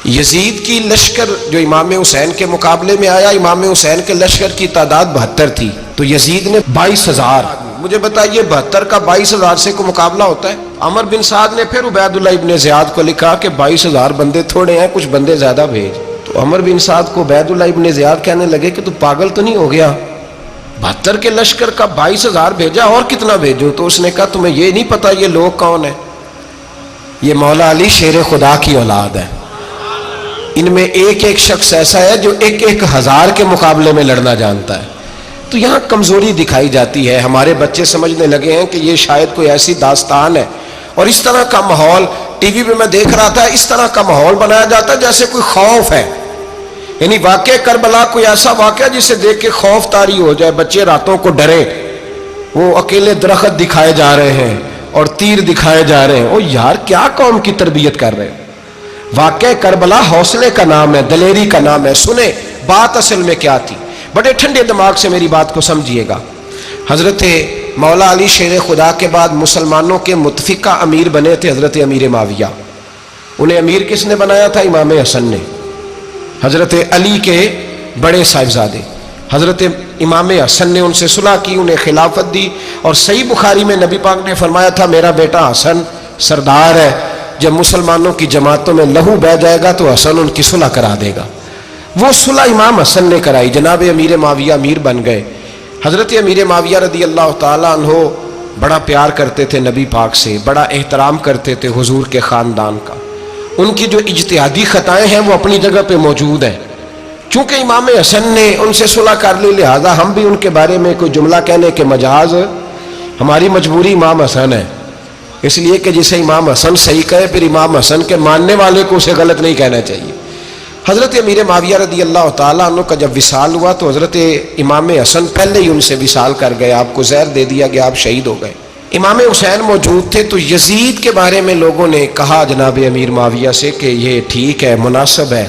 یزید کی لشکر جو امام حسین کے مقابلے میں آیا، امام حسین کے لشکر کی تعداد 72 تھی، تو یزید نے 22,000. مجھے بتائیے 72 کا 22,000 سے کو مقابلہ ہوتا ہے؟ عمر بن سعد نے پھر عبید اللہ ابن زیاد کو لکھا کہ 22,000 بندے تھوڑے ہیں، کچھ بندے زیادہ بھیج. تو عمر بن سعد کو عبید اللہ ابن زیاد کہنے لگے کہ تو پاگل تو نہیں ہو گیا، 72 کے لشکر کا 22,000 بھیجا، اور کتنا بھیجو؟ تو اس نے کہا تمہیں یہ نہیں پتا یہ لوگ کون ہیں؟ یہ مولا علی شیر خدا کی اولاد ہے. ان میں ایک ایک شخص ایسا ہے جو 1,000 کے مقابلے میں لڑنا جانتا ہے. تو یہاں کمزوری دکھائی جاتی ہے. ہمارے بچے سمجھنے لگے ہیں کہ یہ شاید کوئی ایسی داستان ہے، اور اس طرح کا ماحول ٹی وی پہ میں دیکھ رہا تھا، اس طرح کا ماحول بنایا جاتا ہے جیسے کوئی خوف ہے. یعنی واقع کربلا کوئی ایسا واقعہ جسے دیکھ کے خوف طاری ہو جائے، بچے راتوں کو ڈرے. وہ اکیلے درخت دکھائے جا رہے ہیں اور تیر دکھائے جا رہے ہیں. او یار کیا قوم کی تربیت کر رہے ہیں؟ واقع کربلا حوصلے کا نام ہے، دلیری کا نام ہے. سنیں بات اصل میں کیا تھی، بڑے ٹھنڈے دماغ سے میری بات کو سمجھیے گا. حضرت مولا علی شیر خدا کے بعد مسلمانوں کے متفقہ امیر بنے تھے حضرت امیر معاویہ. انہیں امیر کس نے بنایا تھا؟ امام حسن نے، حضرت علی کے بڑے صاحبزادے. حضرت امام حسن نے ان سے صلح کی، انہیں خلافت دی. اور صحیح بخاری میں نبی پاک نے فرمایا تھا میرا بیٹا حسن سردار ہے، جب مسلمانوں کی جماعتوں میں لہو بہہ جائے گا تو حسن ان کی صلح کرا دے گا. وہ صلح امام حسن نے کرائی، جناب امیر معاویہ امیر بن گئے. حضرت امیر معاویہ رضی اللہ تعالیٰ عنہ بڑا پیار کرتے تھے نبی پاک سے، بڑا احترام کرتے تھے حضور کے خاندان کا. ان کی جو اجتہادی خطائیں ہیں وہ اپنی جگہ پہ موجود ہیں. چونکہ امام حسن نے ان سے صلح کر لی، لہذا ہم بھی ان کے بارے میں کوئی جملہ کہنے کے مجاز، ہماری مجبوری امام حسن ہے. اس لیے کہ جسے امام حسن صحیح کہے پھر امام حسن کے ماننے والے کو اسے غلط نہیں کہنا چاہیے. حضرت امیر معاویہ رضی اللہ تعالیٰ عنہ کا جب وصال ہوا تو حضرت امام حسن پہلے ہی ان سے وصال کر گئے، آپ کو زہر دے دیا گیا، آپ شہید ہو گئے. امام حسین موجود تھے. تو یزید کے بارے میں لوگوں نے کہا جناب امیر معاویہ سے کہ یہ ٹھیک ہے، مناسب ہے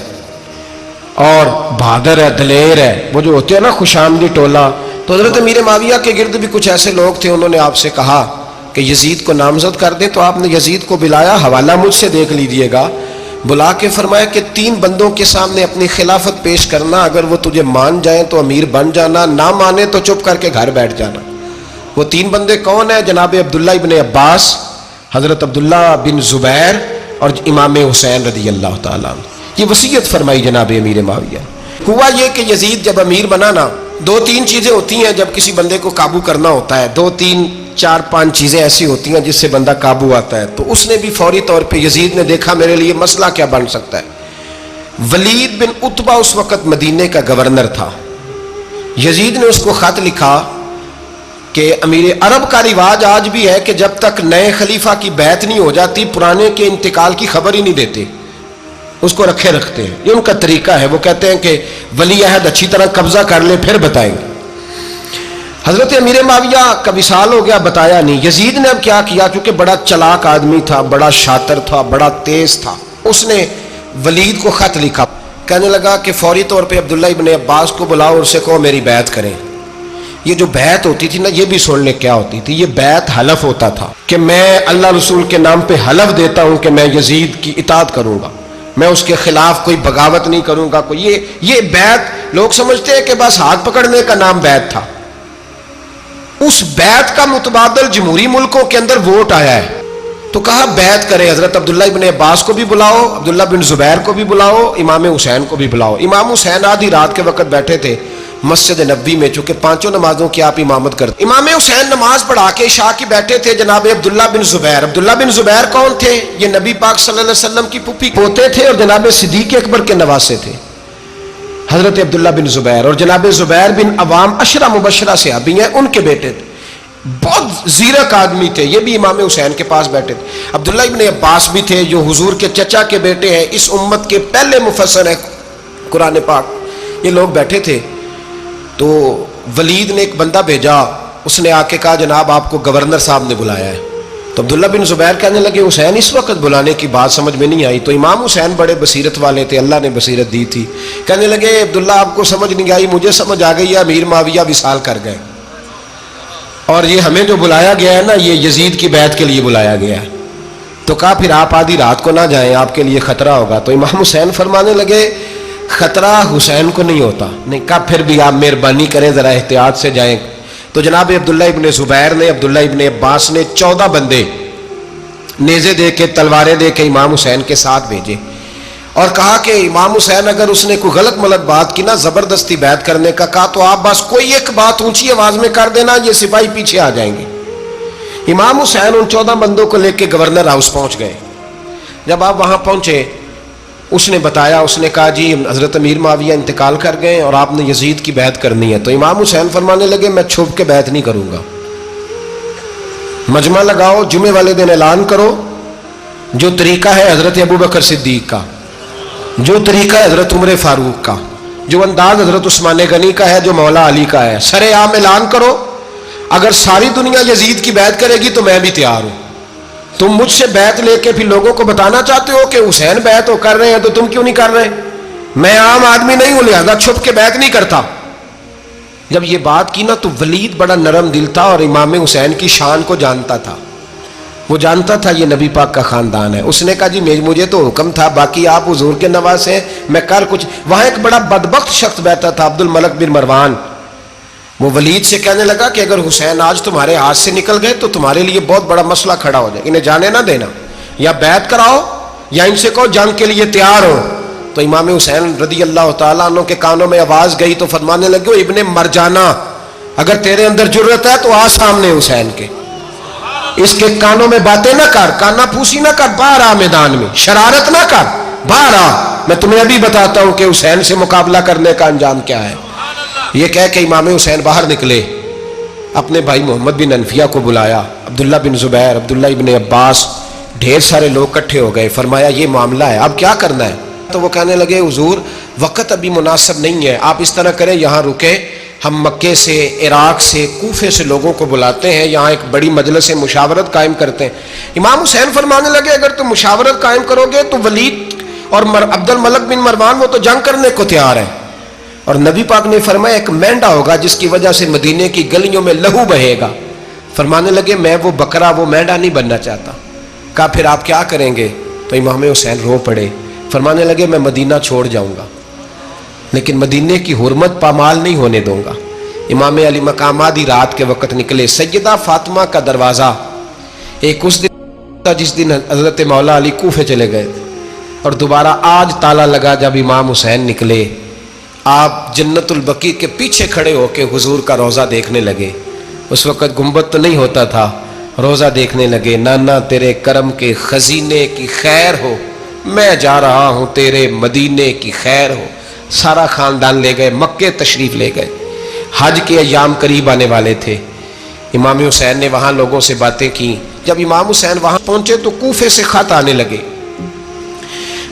اور بہادر ہے، دلیر ہے، وہ جو ہوتے ہیں نا خوش آمدید ٹولہ. تو حضرت امیر معاویہ کے گرد بھی کچھ ایسے لوگ تھے، انہوں نے آپ سے کہا کہ یزید کو نامزد کر دیں. تو آپ نے یزید کو بلایا، حوالہ مجھ سے دیکھ لیجئے گا. بلا کے فرمایا کہ 3 بندوں کے سامنے اپنی خلافت پیش کرنا، اگر وہ تجھے مان جائیں تو امیر بن جانا، نہ مانے تو چپ کر کے گھر بیٹھ جانا. وہ 3 بندے کون ہیں؟ جناب عبداللہ ابن عباس، حضرت عبداللہ بن زبیر اور امام حسین رضی اللہ تعالیٰ عنہ. یہ وصیت فرمائی جناب امیر معاویہ. ہوا یہ کہ یزید جب امیر بنا نا، 2-3 چیزیں ہوتی ہیں جب کسی بندے کو قابو کرنا ہوتا ہے، 2-3-4-5 چیزیں ایسی ہوتی ہیں جس سے بندہ قابو آتا ہے. تو اس نے بھی فوری طور پہ، یزید نے دیکھا میرے لیے مسئلہ کیا بن سکتا ہے. ولید بن عتبہ اس وقت مدینے کا گورنر تھا. یزید نے اس کو خط لکھا کہ امیر عرب کا رواج آج بھی ہے کہ جب تک نئے خلیفہ کی بیعت نہیں ہو جاتی پرانے کے انتقال کی خبر ہی نہیں دیتے، اس کو رکھے رکھتے ہیں. یہ ان کا طریقہ ہے. وہ کہتے ہیں کہ ولی عہد اچھی طرح قبضہ کر لے پھر بتائیں گے. حضرت امیر معاویہ کا وصال ہو گیا، بتایا نہیں. یزید نے اب کیا کیا، کیونکہ بڑا چلاک آدمی تھا، بڑا شاطر تھا، بڑا تیز تھا، اس نے ولید کو خط لکھا. کہنے لگا کہ فوری طور پہ عبداللہ ابن عباس کو بلاؤ اور اسے کہو میری بیعت کریں. یہ جو بیعت ہوتی تھی نا، یہ بھی سن لے کیا ہوتی تھی. یہ بیعت حلف ہوتا تھا کہ میں اللہ رسول کے نام پہ حلف دیتا ہوں کہ میں یزید کی اطاعت کروں گا، میں اس کے خلاف کوئی بغاوت نہیں کروں گا. کوئی یہ بیعت لوگ سمجھتے ہیں کہ بس ہاتھ پکڑنے کا نام بیعت تھا. اس بیعت کا متبادل جمہوری ملکوں کے اندر ووٹ آیا ہے. تو کہا بیعت کرے. حضرت عبداللہ ابن عباس کو بھی بلاؤ، عبداللہ بن زبیر کو بھی بلاؤ، امام حسین کو بھی بلاؤ. امام حسین آدھی رات کے وقت بیٹھے تھے مسجد نبوی میں، چونکہ 5 نمازوں کی آپ امامت کرتے. امام حسین نماز پڑھا کے عشاء کی بیٹھے تھے. جناب عبداللہ بن زبیر، عبداللہ بن زبیر کون تھے؟ یہ نبی پاک صلی اللہ علیہ وسلم کی پھوپھی پوتے تھے اور جناب صدیق اکبر کے نواسے تھے. حضرت عبداللہ بن زبیر اور جناب زبیر بن عوام عشرہ مبشرہ صحابی ہیں، ان کے بیٹے تھے. بہت زیرک آدمی تھے. یہ بھی امام حسین کے پاس بیٹھے تھے. عبداللہ ابن عباس بھی تھے جو حضور کے چچا کے بیٹے ہیں، اس امت کے پہلے مفسر ہیں قرآن پاک. یہ لوگ بیٹھے تھے. تو ولید نے ایک بندہ بھیجا، اس نے آ کے کہا جناب آپ کو گورنر صاحب نے بلایا ہے. تو عبداللہ بن زبیر کہنے لگے حسین اس وقت بلانے کی بات سمجھ میں نہیں آئی. تو امام حسین بڑے بصیرت والے تھے، اللہ نے بصیرت دی تھی. کہنے لگے عبداللہ آپ کو سمجھ نہیں آئی، مجھے سمجھ آ گئی ہے، امیر معاویہ وصال کر گئے اور یہ ہمیں جو بلایا گیا ہے نا، یہ یزید کی بیعت کے لیے بلایا گیا ہے. تو کہا پھر آپ آدھی رات کو نہ جائیں، آپ کے لیے خطرہ ہوگا۔ تو امام حسین فرمانے لگے خطرہ حسین کو نہیں ہوتا۔ نہیں، کہا پھر بھی آپ مہربانی کریں ذرا احتیاط سے جائیں۔ تو جناب عبداللہ ابن زبیر نے، عبداللہ ابن عباس نے 14 بندے نیزے دے کے، تلواریں دے کے امام حسین کے ساتھ بھیجے اور کہا کہ امام حسین اگر اس نے کوئی غلط ملت بات کی نا، زبردستی بیعت کرنے کا کہا، تو آپ بس کوئی ایک بات اونچی آواز میں کر دینا، یہ سپاہی پیچھے آ جائیں گے۔ امام حسین ان 14 بندوں کو لے کے گورنر ہاؤس پہنچ گئے۔ جب آپ وہاں پہنچے، اس نے بتایا، اس نے کہا جی حضرت امیر معاویہ انتقال کر گئے اور آپ نے یزید کی بیعت کرنی ہے۔ تو امام حسین فرمانے لگے میں چھپ کے بیعت نہیں کروں گا، مجمع لگاؤ، جمعے والے دن اعلان کرو، جو طریقہ ہے حضرت ابوبکر صدیق کا، جو طریقہ ہے حضرت عمر فاروق کا، جو انداز حضرت عثمان غنی کا ہے، جو مولا علی کا ہے، سر عام اعلان کرو، اگر ساری دنیا یزید کی بیعت کرے گی تو میں بھی تیار ہوں۔ تم مجھ سے بیعت لے کے پھر لوگوں کو بتانا چاہتے ہو کہ حسین بیعت ہو کر رہے ہیں، تو تم کیوں نہیں کر رہے؟ میں عام آدمی نہیں ہوں، لہذا چھپ کے بیعت نہیں کرتا۔ جب یہ بات کی نا تو ولید بڑا نرم دل تھا اور امام حسین کی شان کو جانتا تھا، وہ جانتا تھا یہ نبی پاک کا خاندان ہے۔ اس نے کہا جی مجھے تو حکم تھا، باقی آپ حضور کے نواز ہیں، میں کر کچھ۔ وہاں ایک بڑا بدبخت شخص بیٹھا تھا، عبد الملک بن مروان، وہ ولید سے کہنے لگا کہ اگر حسین آج تمہارے ہاتھ سے نکل گئے تو تمہارے لیے بہت بڑا مسئلہ کھڑا ہو جائے، انہیں جانے نہ دینا، یا بیعت کراؤ یا ان سے کہو جنگ کے لیے تیار ہو۔ تو امام حسین رضی اللہ تعالیٰ عنہ کے کانوں میں آواز گئی تو فرمانے لگے ابن مرجانہ، اگر تیرے اندر جرت ہے تو آ سامنے حسین کے، اس کے کانوں میں باتیں نہ کر، کانا پھوسی نہ کر، باہر آ میدان میں، شرارت نہ کر، باہر آ، میں تمہیں ابھی بتاتا ہوں کہ حسین سے مقابلہ کرنے کا انجام کیا ہے۔ یہ کہہ کہ امام حسین باہر نکلے، اپنے بھائی محمد بن انفیہ کو بلایا، عبداللہ بن زبیر، عبداللہ ابن عباس، ڈھیر سارے لوگ کٹھے ہو گئے۔ فرمایا یہ معاملہ ہے، اب کیا کرنا ہے؟ تو وہ کہنے لگے حضور وقت ابھی مناسب نہیں ہے، آپ اس طرح کریں یہاں رکے، ہم مکے سے، عراق سے، کوفے سے لوگوں کو بلاتے ہیں، یہاں ایک بڑی مجلس مشاورت قائم کرتے ہیں۔ امام حسین فرمانے لگے اگر تم مشاورت قائم کرو گے تو ولید اور عبد الملک بن مروان وہ تو جنگ کرنے کو تیار ہے، اور نبی پاک نے فرمایا ایک مینڈا ہوگا جس کی وجہ سے مدینے کی گلیوں میں لہو بہے گا۔ فرمانے لگے میں وہ بکرا، وہ مینڈا نہیں بننا چاہتا۔ کہا پھر آپ کیا کریں گے؟ تو امام حسین رو پڑے، فرمانے لگے میں مدینہ چھوڑ جاؤں گا لیکن مدینے کی حرمت پامال نہیں ہونے دوں گا۔ امام علی مقام آدھی رات کے وقت نکلے، سیدہ فاطمہ کا دروازہ ایک اس دن تھا جس دن حضرت مولا علی کوفے چلے گئے تھے، اور دوبارہ آج تالا لگا جب امام حسین نکلے۔ آپ جنت البقیع کے پیچھے کھڑے ہو کے حضور کا روضہ دیکھنے لگے، اس وقت گنبد تو نہیں ہوتا تھا، روضہ دیکھنے لگے۔ نانا تیرے کرم کے خزینے کی خیر ہو، میں جا رہا ہوں تیرے مدینے کی خیر ہو۔ سارا خاندان لے گئے، مکے تشریف لے گئے، حج کے ایام قریب آنے والے تھے۔ امام حسین نے وہاں لوگوں سے باتیں کی۔ جب امام حسین وہاں پہنچے تو کوفے سے خط آنے لگے۔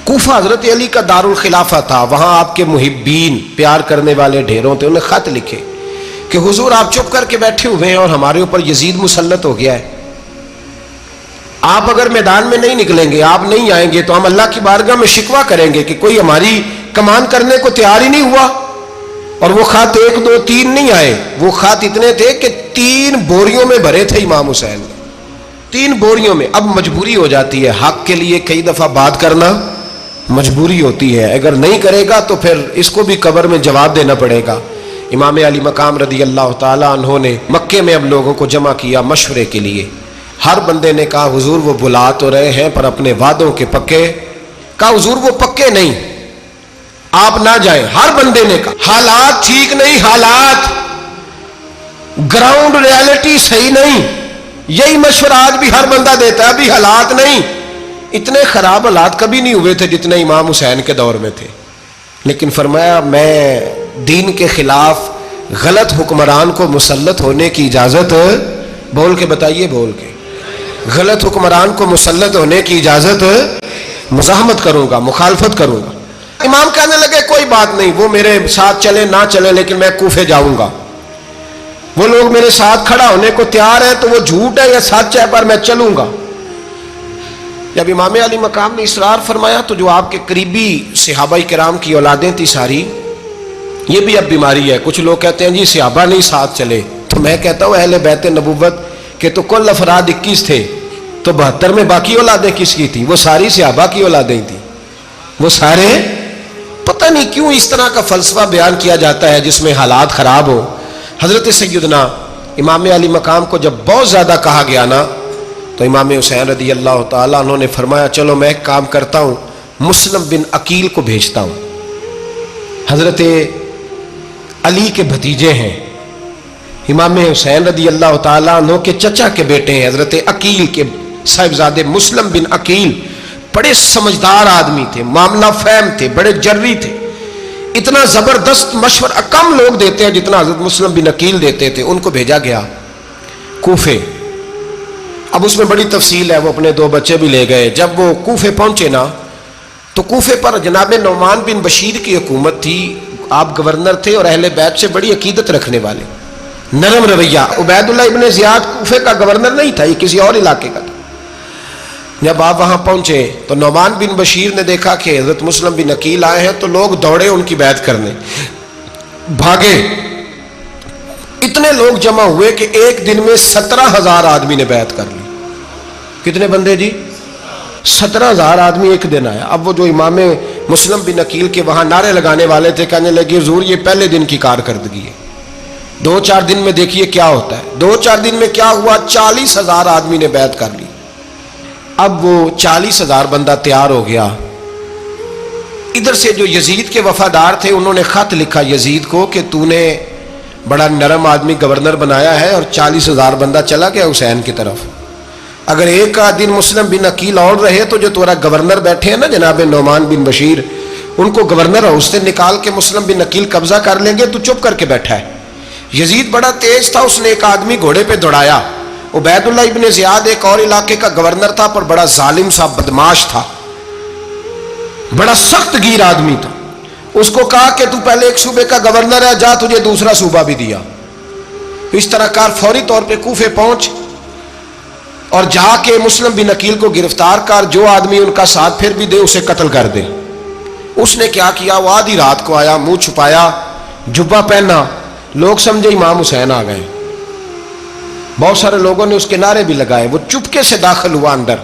کوفہ حضرت علی کا دارالخلافہ تھا، وہاں آپ کے محبین، پیار کرنے والے ڈھیروں تھے، انہیں خط لکھے کہ حضور آپ چپ کر کے بیٹھے ہوئے ہیں اور ہمارے اوپر یزید مسلط ہو گیا ہے، آپ اگر میدان میں نہیں نکلیں گے، آپ نہیں آئیں گے تو ہم اللہ کی بارگاہ میں شکوہ کریں گے کہ کوئی ہماری کمان کرنے کو تیار ہی نہیں ہوا۔ اور وہ خط 1 2 3 نہیں آئے، وہ خط اتنے تھے کہ 3 بوریوں میں بھرے تھے امام حسین، 3 بوریوں میں۔ اب مجبوری ہو جاتی ہے، حق کے لیے کئی دفعہ بات کرنا مجبوری ہوتی ہے، اگر نہیں کرے گا تو پھر اس کو بھی قبر میں جواب دینا پڑے گا۔ امام علی مقام رضی اللہ تعالیٰ عنہ نے مکے میں اب لوگوں کو جمع کیا مشورے کے لیے۔ ہر بندے نے کہا حضور وہ بلا تو رہے ہیں پر اپنے وعدوں کے پکے۔ کہا حضور وہ پکے نہیں، آپ نہ جائیں۔ ہر بندے نے کہا حالات ٹھیک نہیں، حالات گراؤنڈ ریالٹی صحیح نہیں، یہی مشورہ آج بھی ہر بندہ دیتا ہے، ابھی حالات نہیں۔ اتنے خراب حالات کبھی نہیں ہوئے تھے جتنے امام حسین کے دور میں تھے، لیکن فرمایا میں دین کے خلاف غلط حکمران کو مسلط ہونے کی اجازت، بول کے بتائیے، بول کے، غلط حکمران کو مسلط ہونے کی اجازت، مزاحمت کروں گا، مخالفت کروں گا۔ امام کہنے لگے کوئی بات نہیں، وہ میرے ساتھ چلے نہ چلے لیکن میں کوفے جاؤں گا، وہ لوگ میرے ساتھ کھڑا ہونے کو تیار ہے تو وہ جھوٹ ہے یا سچ ہے پر میں چلوں گا۔ جب امام علی مقام نے اصرار فرمایا تو جو آپ کے قریبی صحابہ کرام کی اولادیں تھی ساری، یہ بھی اب بیماری ہے، کچھ لوگ کہتے ہیں جی صحابہ نہیں ساتھ چلے، تو میں کہتا ہوں اہل بیت نبوت کے تو کل افراد 21 تھے، تو 72 میں باقی اولادیں کس کی تھی؟ وہ ساری صحابہ کی اولادیں تھی، وہ سارے، پتہ نہیں کیوں اس طرح کا فلسفہ بیان کیا جاتا ہے جس میں حالات خراب ہو۔ حضرت سیدنا امام علی مقام کو جب بہت زیادہ کہا گیا نا، تو امام حسین رضی اللہ تعالیٰ عنہ نے فرمایا چلو میں ایک کام کرتا ہوں، مسلم بن عقیل کو بھیجتا ہوں۔ حضرت علی کے بھتیجے ہیں، امام حسین رضی اللہ تعالیٰ عنہ کے چچا کے بیٹے ہیں، حضرت عقیل کے صاحبزادے مسلم بن عقیل بڑے سمجھدار آدمی تھے، معاملہ فہم تھے، بڑے جری تھے، اتنا زبردست مشورہ کم لوگ دیتے ہیں جتنا حضرت مسلم بن عقیل دیتے تھے۔ ان کو بھیجا گیا کوفے۔ اب اس میں بڑی تفصیل ہے، وہ اپنے 2 بچے بھی لے گئے۔ جب وہ کوفے پہنچے نا تو کوفے پر جناب نعمان بن بشیر کی حکومت تھی، آپ گورنر تھے اور اہل بیت سے بڑی عقیدت رکھنے والے، نرم رویہ۔ عبید اللہ ابن زیاد کوفے کا گورنر نہیں تھا، یہ کسی اور علاقے کا تھا۔ جب آپ وہاں پہنچے تو نعمان بن بشیر نے دیکھا کہ حضرت مسلم بن عقیل آئے ہیں، تو لوگ دوڑے ان کی بیعت کرنے، بھاگے۔ اتنے لوگ جمع ہوئے کہ ایک دن میں 17,000 آدمی نے بیعت کر لی۔ کتنے بندے جی؟ 17,000 آدمی ایک دن آیا۔ اب وہ جو امام مسلم بن عقیل کے وہاں نعرے لگانے والے تھے، کہنے لگے حضور یہ پہلے دن کی کارکردگی ہے، 2-4 دن میں دیکھیے کیا ہوتا ہے۔ 2-4 دن میں کیا ہوا؟ 40,000 آدمی نے بیعت کر لی۔ اب وہ 40,000 بندہ تیار ہو گیا۔ ادھر سے جو یزید کے وفادار تھے انہوں نے خط لکھا یزید کو کہ تو نے بڑا نرم آدمی گورنر بنایا ہے اور 40,000 بندہ چلا گیا حسین کی طرف، اگر ایک دن مسلم بن عقیل اور رہے تو جو تمہارا گورنر بیٹھے ہیں نا جناب نعمان بن بشیر، ان کو گورنر ہاؤس سے نکال کے مسلم بن عقیل قبضہ کر لیں گے، تو چپ کر کے بیٹھا ہے۔ یزید بڑا تیز تھا، اس نے ایک آدمی گھوڑے پہ دوڑایا۔ عبید اللہ ابن زیاد ایک اور علاقے کا گورنر تھا پر بڑا ظالم سا بدماش تھا، بڑا سخت گیر آدمی تھا۔ اس کو کہا کہ تو پہلے ایک صوبے کا گورنر ہے، جا تجھے دوسرا صوبہ بھی دیا۔ اس طرح کار فوری طور پہ کوفے پہنچ اور جا کے مسلم بن عقیل کو گرفتار کر، جو آدمی ان کا ساتھ پھر بھی دے اسے قتل کر دے۔ اس نے کیا کیا؟ وہ آدھی رات کو آیا، منہ چھپایا، جبہ پہنا، لوگ سمجھے امام حسین آ گئے۔ بہت سارے لوگوں نے اس کے نعرے بھی لگائے۔ وہ چپکے سے داخل ہوا اندر،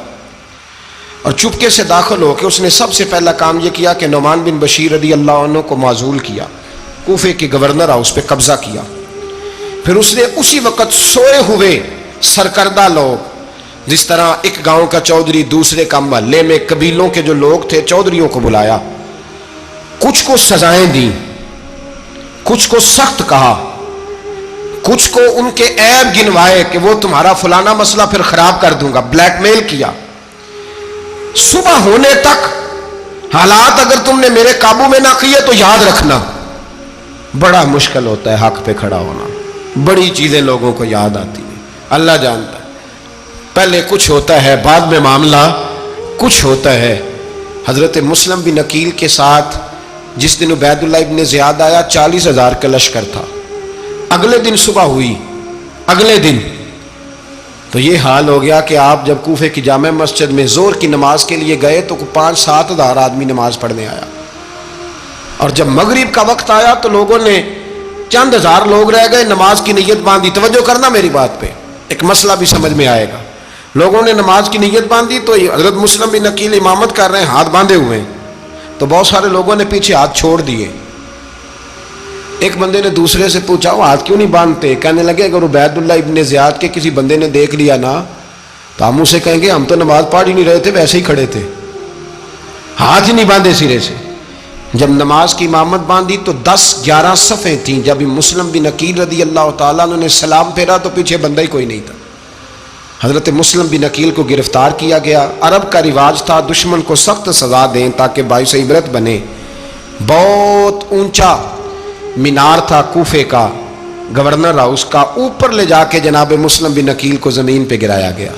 اور چپکے سے داخل ہو کے اس نے سب سے پہلا کام یہ کیا کہ نعمان بن بشیر رضی اللہ عنہ کو معزول کیا، کوفے کے گورنر ہاؤس پہ قبضہ کیا۔ پھر اس نے اسی وقت سوئے ہوئے سرکردہ لوگ، جس طرح ایک گاؤں کا چودھری دوسرے کا محلے میں قبیلوں کے جو لوگ تھے چودھریوں کو بلایا، کچھ کو سزائیں دیں، کچھ کو سخت کہا، کچھ کو ان کے عیب گنوائے کہ وہ تمہارا فلانا مسئلہ پھر خراب کر دوں گا، بلیک میل کیا۔ صبح ہونے تک حالات اگر تم نے میرے قابو میں نہ کیے تو یاد رکھنا بڑا مشکل ہوتا ہے حق پہ کھڑا ہونا، بڑی چیزیں لوگوں کو یاد آتی ہیں، اللہ جانتا ہے۔ پہلے کچھ ہوتا ہے، بعد میں معاملہ کچھ ہوتا ہے۔ حضرت مسلم بن عقیل کے ساتھ جس دن عبید اللہ ابن زیاد آیا 40,000 کا لشکر تھا۔ اگلے دن صبح ہوئی، اگلے دن تو یہ حال ہو گیا کہ آپ جب کوفے کی جامع مسجد میں زور کی نماز کے لیے گئے تو 5-7 ہزار آدمی نماز پڑھنے آیا، اور جب مغرب کا وقت آیا تو لوگوں نے چند ہزار لوگ رہ گئے، نماز کی نیت باندھی۔ توجہ کرنا میری بات پہ، ایک مسئلہ بھی سمجھ میں آئے گا۔ لوگوں نے نماز کی نیت باندھی تو حضرت مسلم بن عقیل امامت کر رہے ہیں، ہاتھ باندھے ہوئے ہیں، تو بہت سارے لوگوں نے پیچھے ہاتھ چھوڑ دیے۔ ایک بندے نے دوسرے سے پوچھا وہ ہاتھ کیوں نہیں باندھتے؟ کہنے لگے اگر عبید اللہ ابن زیاد کے کسی بندے نے دیکھ لیا نا تو ہم اسے کہیں گے ہم تو نماز پڑھ ہی نہیں رہے تھے، ویسے ہی کھڑے تھے، ہاتھ ہی نہیں باندھے سرے سے۔ جب نماز کی امامت باندھی تو 10-11 صفیں تھیں۔ جب مسلم بن عقیل رضی اللہ تعالیٰ عنہ نے سلام پھیرا تو پیچھے بندہ ہی کوئی نہیں تھا۔ حضرت مسلم بن عقیل کو گرفتار کیا گیا۔ عرب کا رواج تھا دشمن کو سخت سزا دیں تاکہ باعث عبرت بنے۔ بہت اونچا مینار تھا کوفے کا، گورنر ہاؤس کا، اوپر لے جا کے جناب مسلم بن عقیل کو زمین پہ گرایا گیا۔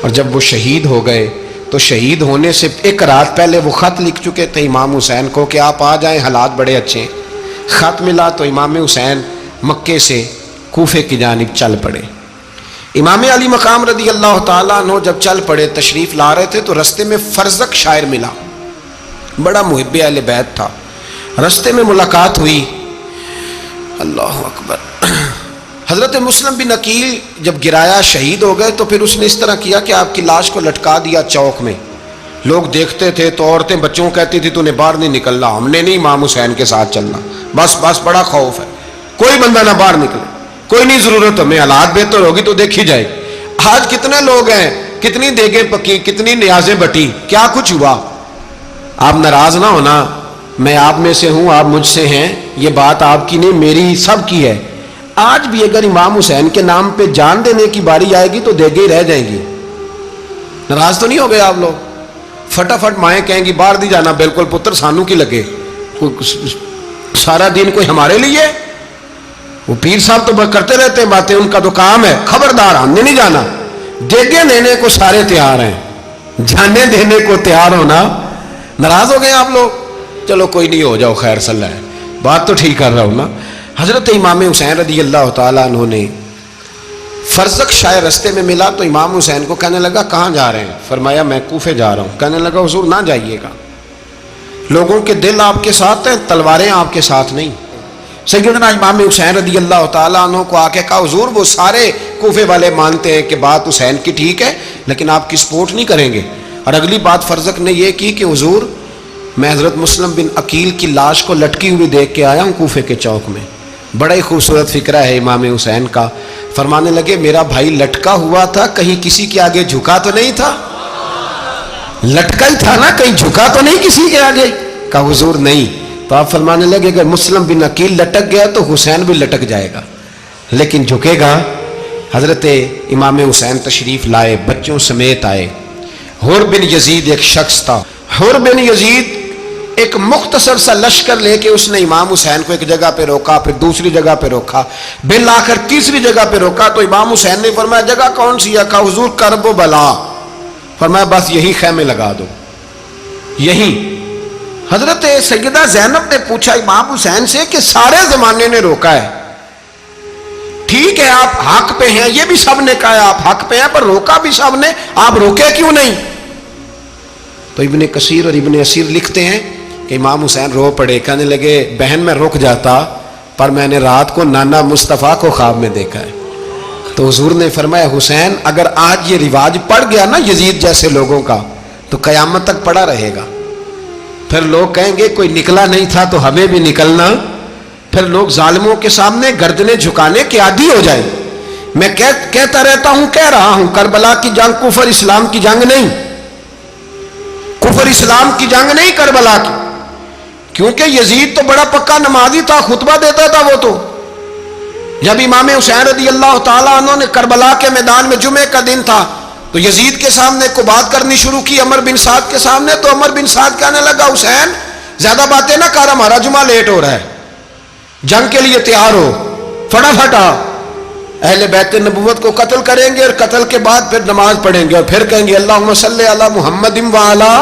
اور جب وہ شہید ہو گئے تو شہید ہونے سے ایک رات پہلے وہ خط لکھ چکے تھے امام حسین کو کہ آپ آ جائیں، حالات بڑے اچھے ہیں۔ خط ملا تو امام حسین مکے سے کوفے کی جانب چل پڑے۔ امام علی مقام رضی اللہ تعالیٰ عنہ جب چل پڑے، تشریف لا رہے تھے تو رستے میں فرزق شاعر ملا، بڑا محب اہل بیت تھا۔ رستے میں ملاقات ہوئی، اللہ اکبر، حضرت مسلم بن عقیل جب گرایا شہید ہو گئے تو پھر اس نے اس طرح کیا کہ آپ کی لاش کو لٹکا دیا چوک میں. لوگ دیکھتے تھے تو عورتیں بچوں کہتی تھی تو نے باہر نہیں نکلنا, ہم نے نہیں امام حسین کے ساتھ چلنا, بس بڑا خوف ہے, کوئی بندہ نہ باہر نکلے, کوئی نہیں ضرورت ہمیں, حالات بہتر ہوگی تو دیکھی جائے. آج کتنے لوگ ہیں, کتنی دیگیں پکی, کتنی نیازیں بٹی, کیا کچھ ہوا. آپ ناراض نہ ہونا, میں آپ میں سے ہوں, آپ مجھ سے ہیں, یہ بات آپ کی نہیں میری سب کی ہے. آج بھی اگر امام حسین کے نام پہ جان دینے کی باری آئے گی تو دیگیں رہ جائیں گی. ناراض تو نہیں ہو گئے آپ لوگ؟ فٹافٹ مائیں کہیں گی باہر دی جانا, بالکل پتر سانو کی لگے, سارا دن کوئی ہمارے لیے. وہ پیر صاحب تو کرتے رہتے ہیں باتیں, ان کا تو کام ہے, خبردار ہم نے نہیں جانا. دیگیں دینے کو سارے تیار ہیں, جانے دینے کو تیار ہونا. ناراض ہو گئے آپ لوگ؟ چلو کوئی نہیں, ہو جاؤ, خیر صلی اللہ ہے, بات تو ٹھیک کر رہا ہوں نا. حضرت امام حسین رضی اللہ تعالیٰ عنہ نے فرزق شاہ رستے میں ملا تو امام حسین کو کہنے لگا کہاں جا رہے ہیں؟ فرمایا میں کوفے جا رہا ہوں. کہنے لگا حضور نہ جائیے گا, لوگوں کے دل آپ کے ساتھ ہیں, تلواریں آپ کے ساتھ نہیں. سیدنا امام حسین رضی اللہ تعالیٰ عنہ کو آ کے کہا حضور وہ سارے کوفے والے مانتے ہیں کہ بات حسین کی ٹھیک ہے لیکن آپ کی سپورٹ نہیں کریں گے. اور اگلی بات فرزق نے یہ کی کہ حضور میں حضرت مسلم بن عقیل کی لاش کو لٹکی ہوئی دیکھ کے آیا ہوں کوفے کے چوک میں. بڑا ہی خوبصورت فکرہ ہے امام حسین کا. فرمانے لگے میرا بھائی لٹکا ہوا تھا, کہیں کسی کے آگے جھکا تو نہیں تھا؟ لٹکا ہی تھا نا, کہیں جھکا تو نہیں کسی کے آگے؟ کہا حضور نہیں. تو آپ فرمانے لگے اگر مسلم بن عقیل لٹک گیا تو حسین بھی لٹک جائے گا, لیکن جھکے گا. حضرت امام حسین تشریف لائے, بچوں سمیت آئے. حر بن یزید ایک شخص تھا. حر بن یزید ایک مختصر سا لشکر لے کے اس نے امام حسین کو ایک جگہ پہ روکا, پھر دوسری جگہ پہ روکا, بالآخر تیسری جگہ پہ روکا. تو امام حسین نے فرمایا جگہ کون سی ہے؟ کہا حضور کرب و بلا. فرمایا بس یہی خیمے لگا دو, یہی. حضرت سیدہ زینب نے پوچھا امام حسین سے کہ سارے زمانے نے روکا ہے, ٹھیک ہے آپ حق پہ ہیں, یہ بھی سب نے کہا آپ حق پہ ہیں, پر روکا بھی سب نے, آپ روکے کیوں نہیں؟ تو ابن کثیر اور ابن اسیر لکھتے ہیں کہ امام حسین رو پڑے, کہنے لگے بہن میں رک جاتا پر میں نے رات کو نانا مصطفیٰ کو خواب میں دیکھا ہے. تو حضور نے فرمایا حسین اگر آج یہ رواج پڑ گیا نا یزید جیسے لوگوں کا تو قیامت تک پڑا رہے گا. پھر لوگ کہیں گے کوئی نکلا نہیں تھا تو ہمیں بھی نکلنا. پھر لوگ ظالموں کے سامنے گردنیں جھکانے کے عادی ہو جائیں. میں کہتا رہتا ہوں, کہہ رہا ہوں, کربلا کی جنگ کفر اسلام کی جنگ نہیں, کفر اسلام کی جنگ نہیں کربلا کی. کیونکہ یزید تو بڑا پکا نمازی تھا, خطبہ دیتا تھا. وہ تو جب امام حسین رضی اللہ تعالیٰ عنہ نے کربلا کے میدان میں جمعے کا دن تھا تو یزید کے سامنے کو بات کرنی شروع کی, عمر بن سعد کے سامنے. تو عمر بن سعد کہنے لگا حسین زیادہ باتیں نہ کر, ہمارا جمعہ لیٹ ہو رہا ہے, جنگ کے لیے تیار ہو, فٹافٹ آ. اہل بیت نبوت کو قتل کریں گے اور قتل کے بعد پھر نماز پڑھیں گے اور پھر کہیں گے اللہم صلی علی محمد وعلی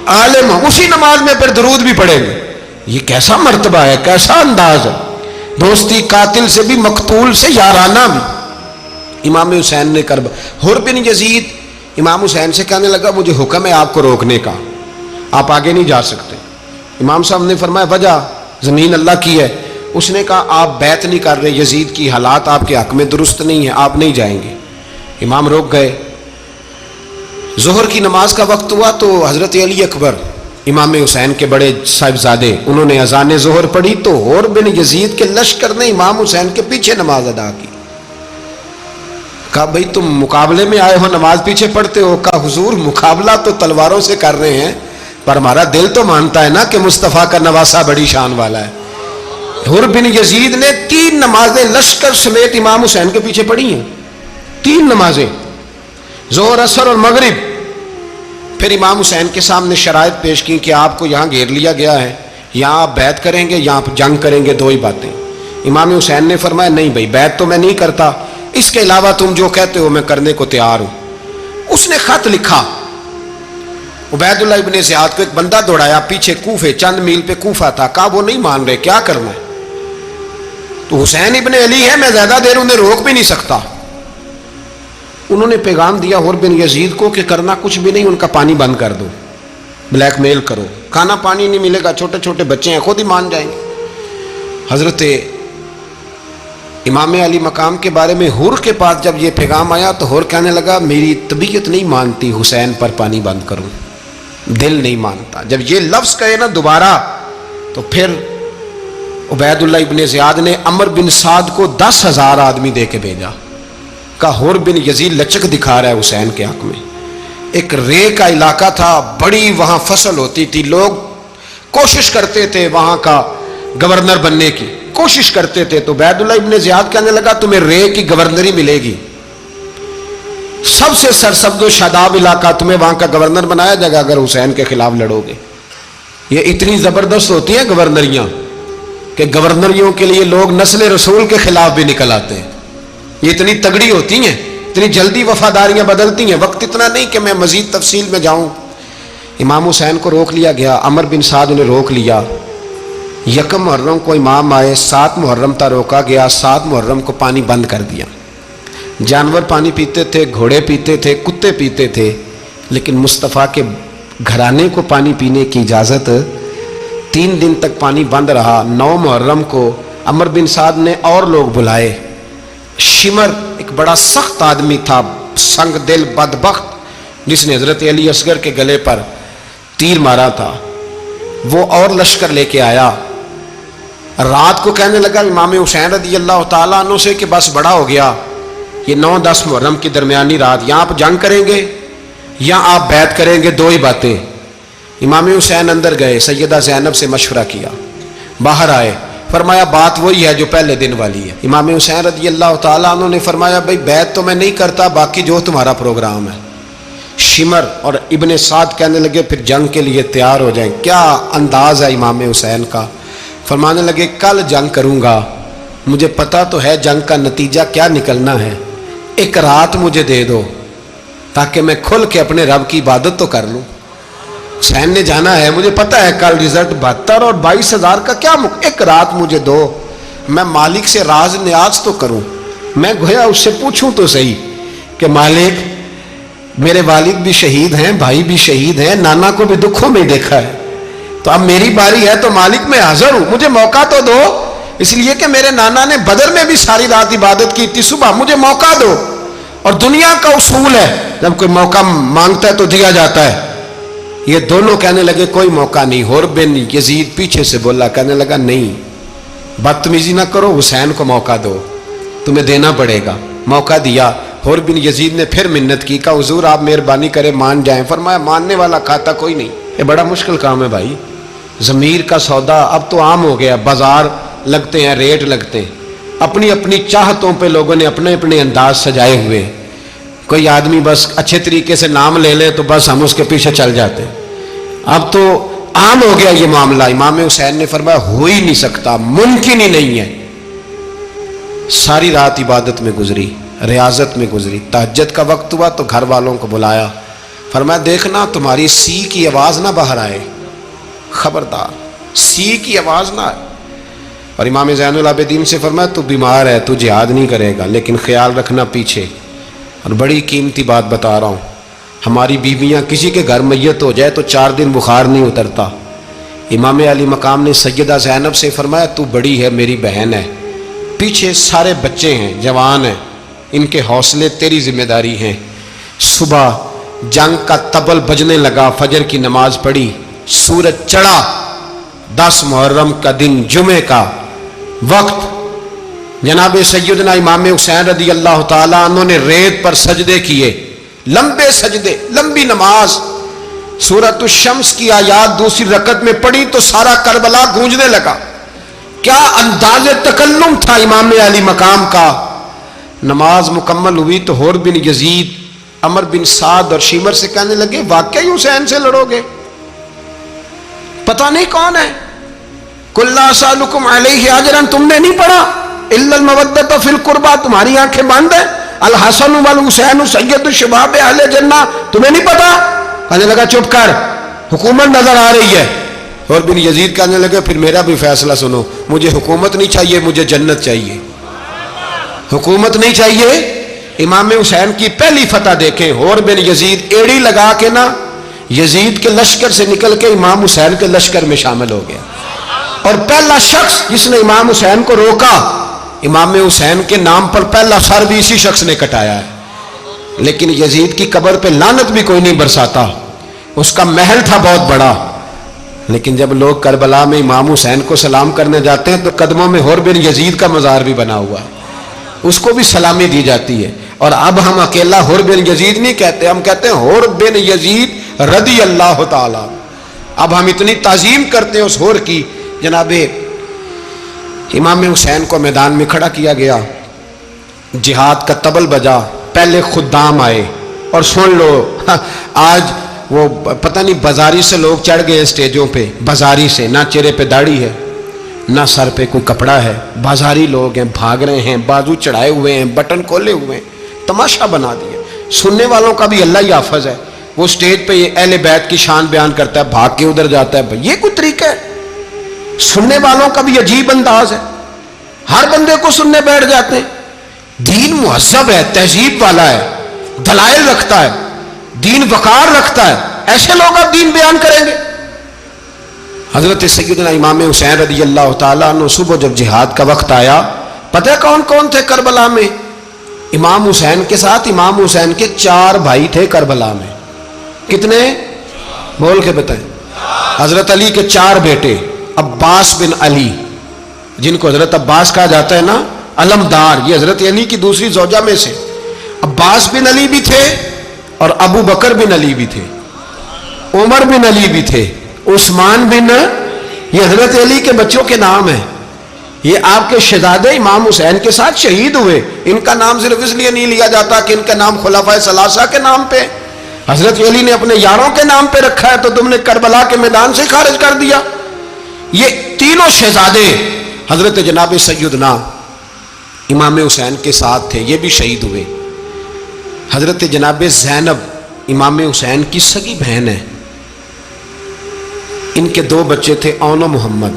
آل محمد, اسی نماز میں پھر درود بھی پڑھیں گے. یہ کیسا مرتبہ ہے, کیسا انداز ہے, دوستی قاتل سے بھی مقتول سے یارانہ بھی. امام حسین نے کرب. حر بن یزید امام حسین سے کہنے لگا مجھے حکم ہے آپ کو روکنے کا, آپ آگے نہیں جا سکتے. امام صاحب نے فرمایا وجہ زمین اللہ کی ہے. اس نے کہا آپ بیعت نہیں کر رہے, یزید کی حالات آپ کے حق میں درست نہیں ہیں, آپ نہیں جائیں گے. امام روک گئے. ظہر کی نماز کا وقت ہوا تو حضرت علی اکبر امام حسین کے بڑے صاحبزادے انہوں نے اذان ظہر پڑھی تو حر بن یزید کے لشکر نے امام حسین کے پیچھے نماز ادا کی. کہا بھئی تم مقابلے میں آئے ہو, نماز پیچھے پڑھتے ہو؟ کہا حضور مقابلہ تو تلواروں سے کر رہے ہیں پر ہمارا دل تو مانتا ہے نا کہ مصطفیٰ کا نواسہ بڑی شان والا ہے. حر بن یزید نے 3 نمازیں لشکر سمیت امام حسین کے پیچھے پڑھی ہیں, 3 نمازیں, ظہر اثر اور مغرب. پھر امام حسین کے سامنے شرائط پیش کی کہ آپ کو یہاں گھیر لیا گیا ہے, یہاں آپ بیعت کریں گے, یہاں جنگ کریں گے, 2 ہی باتیں. امام حسین نے فرمایا نہیں بھائی بیعت تو میں نہیں کرتا, اس کے علاوہ تم جو کہتے ہو میں کرنے کو تیار ہوں. اس نے خط لکھا, عبید اللہ ابن زیاد کو ایک بندہ دوڑایا پیچھے, کوفے چند میل پہ کوفہ تھا. کہا وہ نہیں مان رہے, کیا کرنا ہے؟ تو حسین ابن علی ہے, میں زیادہ دیر انہیں روک بھی نہیں سکتا. انہوں نے پیغام دیا حر بن یزید کو کہ کرنا کچھ بھی نہیں, ان کا پانی بند کر دو, بلیک میل کرو, کھانا پانی نہیں ملے گا, چھوٹے چھوٹے بچے ہیں, خود ہی مان جائیں گے. حضرت امام علی مقام کے بارے میں حور کے پاس جب یہ پیغام آیا تو حور کہنے لگا میری طبیعت نہیں مانتی حسین پر پانی بند کروں، دل نہیں مانتا۔ جب یہ لفظ کہے نا دوبارہ تو پھر عبید اللہ ابن زیاد نے عمر بن سعد کو 10,000 آدمی دے کے بھیجا، کہا حور بن یزید لچک دکھا رہا ہے حسین کے حق میں۔ ایک رے کا علاقہ تھا، بڑی وہاں فصل ہوتی تھی، لوگ کوشش کرتے تھے وہاں کا گورنر بننے کی، کوشش کرتے تھے۔ تو عبید اللہ ابن زیاد کہنے لگا تمہیں رے کی گورنری ملے گی، سب سے سرسبز و شاداب علاقہ، تمہیں وہاں کا گورنر بنایا جائے گا اگر حسین کے خلاف لڑو گے۔ یہ اتنی زبردست ہوتی ہیں گورنریاں کہ گورنریوں کے لیے لوگ نسل رسول کے خلاف بھی نکل آتے ہیں، یہ اتنی تگڑی ہوتی ہیں، اتنی جلدی وفاداریاں بدلتی ہیں۔ وقت اتنا نہیں کہ میں مزید تفصیل میں جاؤں۔ امام حسین کو روک لیا گیا، عمر بن سعد نے روک لیا۔ یکم محرم کو امام آئے، 7 محرم تا روکا گیا، 7 محرم کو پانی بند کر دیا۔ جانور پانی پیتے تھے، گھوڑے پیتے تھے، کتے پیتے تھے، لیکن مصطفیٰ کے گھرانے کو پانی پینے کی اجازت 3 دن تک پانی بند رہا۔ 9 محرم کو عمر بن سعد نے اور لوگ بلائے۔ شمر ایک بڑا سخت آدمی تھا، سنگ دل بدبخت، جس نے حضرت علی اصغر کے گلے پر تیر مارا تھا، وہ اور لشکر لے کے آیا۔ رات کو کہنے لگا امام حسین رضی اللہ تعالیٰ عنہ سے کہ بس بڑا ہو گیا، یہ 9-10 محرم کی درمیانی رات، یا آپ جنگ کریں گے یا آپ بیعت کریں گے، 2 ہی باتیں۔ امام حسین اندر گئے، سیدہ زینب سے مشورہ کیا، باہر آئے، فرمایا بات وہی ہے جو پہلے دن والی ہے۔ امام حسین رضی اللہ تعالیٰ عنہ نے فرمایا بھائی بیعت تو میں نہیں کرتا، باقی جو تمہارا پروگرام ہے۔ شمر اور ابن سعد کہنے لگے پھر جنگ کے لیے تیار ہو جائیں۔ کیا انداز ہے امام حسین کا، فرمانے لگے کل جنگ کروں گا، مجھے پتا تو ہے جنگ کا نتیجہ کیا نکلنا ہے، ایک رات مجھے دے دو تاکہ میں کھل کے اپنے رب کی عبادت تو کر لوں۔ حسین نے جانا ہے، مجھے پتا ہے کل رزلٹ 72 اور 22,000 کا کیا ایک رات مجھے دو، میں مالک سے راز نیاز تو کروں، میں گویا اس سے پوچھوں تو صحیح کہ مالک میرے والد بھی شہید ہیں، بھائی بھی شہید ہیں، نانا کو بھی دکھوں میں دیکھا ہے، تو اب میری باری ہے تو مالک میں حاضر ہوں، مجھے موقع تو دو، اس لیے کہ میرے نانا نے بدر میں بھی ساری رات عبادت کی تھی، صبح مجھے موقع دو۔ اور دنیا کا اصول ہے جب کوئی موقع مانگتا ہے تو دیا جاتا ہے۔ یہ دونوں کہنے لگے کوئی موقع نہیں۔ حور بن یزید پیچھے سے بولا، کہنے لگا نہیں، بدتمیزی نہ کرو، حسین کو موقع دو، تمہیں دینا پڑے گا۔ موقع دیا۔ حور بن یزید نے پھر منت کی، کہا حضور آپ مہربانی کریں مان جائیں۔ فرمایا ماننے والا کھاتا کوئی نہیں، یہ بڑا مشکل کام ہے بھائی، ضمیر کا سودا اب تو عام ہو گیا، بازار لگتے ہیں، ریٹ لگتے ہیں، اپنی اپنی چاہتوں پہ لوگوں نے اپنے اپنے انداز سجائے ہوئے۔ کوئی آدمی بس اچھے طریقے سے نام لے لے تو بس ہم اس کے پیچھے چل جاتے ہیں، اب تو عام ہو گیا یہ معاملہ۔ امام حسین نے فرمایا ہو ہی نہیں سکتا، ممکن ہی نہیں ہے۔ ساری رات عبادت میں گزری، ریاضت میں گزری، تہجد کا وقت ہوا تو گھر والوں کو بلایا، فرمایا دیکھنا تمہاری سی کی آواز نہ باہر آئے، خبردار سی کی آواز نہ آئے۔ اور امام زین العابدین سے فرمایا تو بیمار ہے، تو جہاد نہیں کرے گا، لیکن خیال رکھنا پیچھے۔ اور بڑی قیمتی بات بتا رہا ہوں، ہماری بیویاں کسی کے گھر میت ہو جائے تو 4 دن بخار نہیں اترتا۔ امام علی مقام نے سیدہ زینب سے فرمایا تو بڑی ہے، میری بہن ہے، پیچھے سارے بچے ہیں، جوان ہیں، ان کے حوصلے تیری ذمہ داری ہیں۔ صبح جنگ کا طبل بجنے لگا، فجر کی نماز پڑھی، سورج چڑھا، 10 محرم کا دن، جمعے کا وقت، جناب سیدنا امام حسین رضی اللہ تعالیٰ عنہ نے ریت پر سجدے کیے، لمبے سجدے، لمبی نماز۔ سورۃ الشمس کی آیات دوسری رکعت میں پڑھی تو سارا کربلا گونجنے لگا۔ کیا انداز تکلم تھا امام علی مقام کا۔ نماز مکمل ہوئی تو حور بن یزید، عمر بن سعد اور شمر سے کہنے لگے واقعی حسین سے لڑو گے؟ پتہ نہیں کون ہے۔ قل لا اسألکم علیہ اجرا، تم نے نہیں پڑھا؟ الا المودۃ فی القربى، تمہاری آنکھیں بند ہیں۔ الحسن والحسین سید الشباب اہل جنہ، تمہیں نہیں پتا؟ کہنے لگا چپ کر، حکومت نظر آ رہی ہے۔ اور بن یزید کہنے لگے پھر میرا بھی فیصلہ سنو، مجھے حکومت نہیں چاہیے، مجھے جنت چاہیے۔ حکومت نہیں چاہیے۔ امام حسین کی پہلی فتح دیکھیں، اور بن یزید ایڑی لگا کے نا یزید کے لشکر سے نکل کے امام حسین کے لشکر میں شامل ہو گیا، اور پہلا شخص جس نے امام حسین کو روکا امام حسین کے نام پر پہلا سر بھی اسی شخص نے کٹایا ہے. لیکن یزید کی قبر پہ لعنت بھی کوئی نہیں برساتا. اس کا محل تھا بہت بڑا، لیکن جب لوگ کربلا میں امام حسین کو سلام کرنے جاتے ہیں تو قدموں میں حور بن یزید کا مزار بھی بنا ہوا ہے، اس کو بھی سلامی دی جاتی ہے. اور اب ہم اکیلا حور بن یزید نہیں کہتے، ہم کہتے ہیں حور بن یزید رضی اللہ تعالی. اب ہم اتنی تعظیم کرتے ہیں اس حور کی. جناب امام حسین کو میدان میں کھڑا کیا گیا، جہاد کا طبل بجا، پہلے خدام آئے. اور سن لو، آج وہ پتہ نہیں بازاری سے لوگ چڑھ گئے اسٹیجوں پہ، بازاری سے، نہ چہرے پہ داڑھی ہے نہ سر پہ کوئی کپڑا ہے، بازاری لوگ ہیں، بھاگ رہے ہیں، بازو چڑھائے ہوئے ہیں، بٹن کھولے ہوئے ہیں، تماشا بنا دیا. سننے والوں کا بھی اللہ ہی حافظ ہے. وہ اسٹیج پہ یہ اہل بیت کی شان بیان کرتا ہے، بھاگ کے ادھر جاتا ہے. یہ کوئی طریقہ ہے؟ سننے والوں کا بھی عجیب انداز ہے، ہر بندے کو سننے بیٹھ جاتے ہیں. دین مہذب ہے، تہذیب والا ہے، دلائل رکھتا ہے، دین وقار رکھتا ہے. ایسے لوگ اب دین بیان کریں گے؟ حضرت سیدنا امام حسین رضی اللہ تعالیٰ عنہ صبح جب جہاد کا وقت آیا، پتہ ہے کون کون تھے کربلا میں؟ امام حسین کے ساتھ امام حسین کے 4 بھائی تھے کربلا میں. کتنے؟ بول کے بتائیں. حضرت علی کے 4 بیٹے، عباس بن علی، جن کو حضرت عباس کہا جاتا ہے نا، علمدار، یہ حضرت علی کی دوسری زوجہ میں سے. عباس بن علی بھی تھے اور ابو بکر بن علی بھی تھے، عمر بن علی بھی تھے، عثمان بن، یہ حضرت علی کے بچوں کے نام ہیں. یہ آپ کے شہزادے امام حسین کے ساتھ شہید ہوئے. ان کا نام صرف اس لیے نہیں لیا جاتا کہ ان کا نام خلفائے ثلاثہ کے نام پہ، حضرت علی نے اپنے یاروں کے نام پہ رکھا ہے تو تم نے کربلا کے میدان سے خارج کر دیا. یہ تینوں شہزادے حضرت جناب سیدنا امام حسین کے ساتھ تھے، یہ بھی شہید ہوئے. حضرت جناب زینب امام حسین کی سگی بہن ہے، ان کے 2 بچے تھے، اون و محمد.